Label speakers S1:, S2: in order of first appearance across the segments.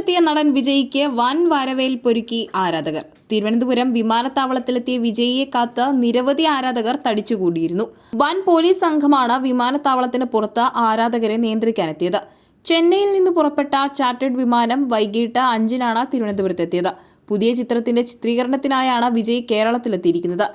S1: കേരളത്തിലെത്തിയ നടൻ വിജയ്ക്ക് വൻ വരവേൽപ്പൊരുക്കി ആരാധകർ. തിരുവനന്തപുരം വിമാനത്താവളത്തിലെത്തിയ വിജയിയെ കാത്ത് നിരവധി ആരാധകർ തടിച്ചുകൂടിയിരുന്നു. വൻ പോലീസ് സംഘമാണ് വിമാനത്താവളത്തിന് പുറത്ത് ആരാധകരെ നിയന്ത്രിക്കാനെത്തിയത്. ചെന്നൈയിൽ നിന്ന് പുറപ്പെട്ട ചാർട്ടേഡ് വിമാനം വൈകിട്ട് 5-നാണ് തിരുവനന്തപുരത്തെത്തിയത്. പുതിയ ചിത്രത്തിന്റെ ചിത്രീകരണത്തിനായാണ് വിജയ് കേരളത്തിലെത്തിയിരിക്കുന്നത്.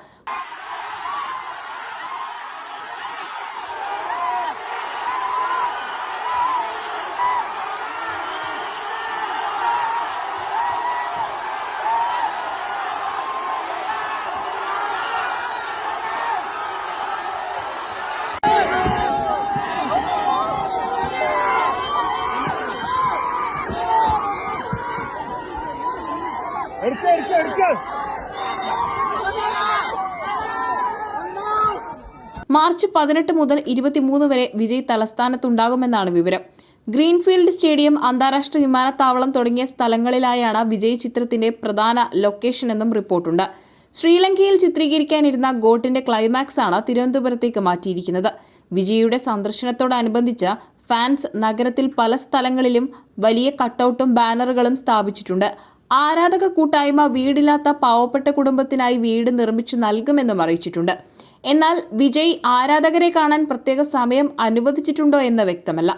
S1: മാർച്ച് 18 മുതൽ 23 വരെ വിജയ് തലസ്ഥാനത്തുണ്ടാകുമെന്നാണ് വിവരം. ഗ്രീൻഫീൽഡ് സ്റ്റേഡിയം, അന്താരാഷ്ട്ര വിമാനത്താവളം തുടങ്ങിയ സ്ഥലങ്ങളിലായാണ് വിജയ് ചിത്രത്തിന്റെ പ്രധാന ലൊക്കേഷനെന്നും റിപ്പോർട്ടുണ്ട്. ശ്രീലങ്കയിൽ ചിത്രീകരിക്കാനിരുന്ന ഗോട്ടിന്റെ ക്ലൈമാക്സ് ആണ് തിരുവനന്തപുരത്തേക്ക് മാറ്റിയിരിക്കുന്നത്. വിജയിയുടെ സന്ദർശനത്തോടനുബന്ധിച്ച് ഫാൻസ് നഗരത്തിൽ പല സ്ഥലങ്ങളിലും വലിയ കട്ടൌട്ടും ബാനറുകളും സ്ഥാപിച്ചിട്ടുണ്ട്. ആരാധക കൂട്ടായ്മ വീടില്ലാത്ത പാവപ്പെട്ട കുടുംബത്തിനായി വീട് നിർമ്മിച്ചു നൽകുമെന്നും അറിയിച്ചിട്ടുണ്ട്. എന്നാൽ വിജയ് ആരാധകരെ കാണാൻ പ്രത്യേക സമയം അനുവദിച്ചിട്ടുണ്ടോ എന്ന് വ്യക്തമല്ല.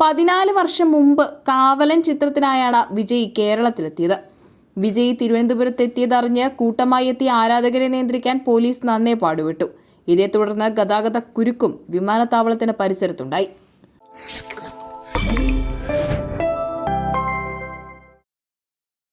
S1: 14 വർഷം മുമ്പ് കാവലൻ ചിത്രത്തിനായാണ് വിജയ് കേരളത്തിലെത്തിയത്. വിജയ് തിരുവനന്തപുരത്തെത്തിയതറിഞ്ഞ് കൂട്ടമായി എത്തിയ ആരാധകരെ നിയന്ത്രിക്കാൻ പോലീസ് നന്നേ പാടുപെട്ടു. ഇതേ തുടർന്ന് ഗതാഗത കുരുക്കും വിമാനത്താവളത്തിന് പരിസരത്തുണ്ടായി.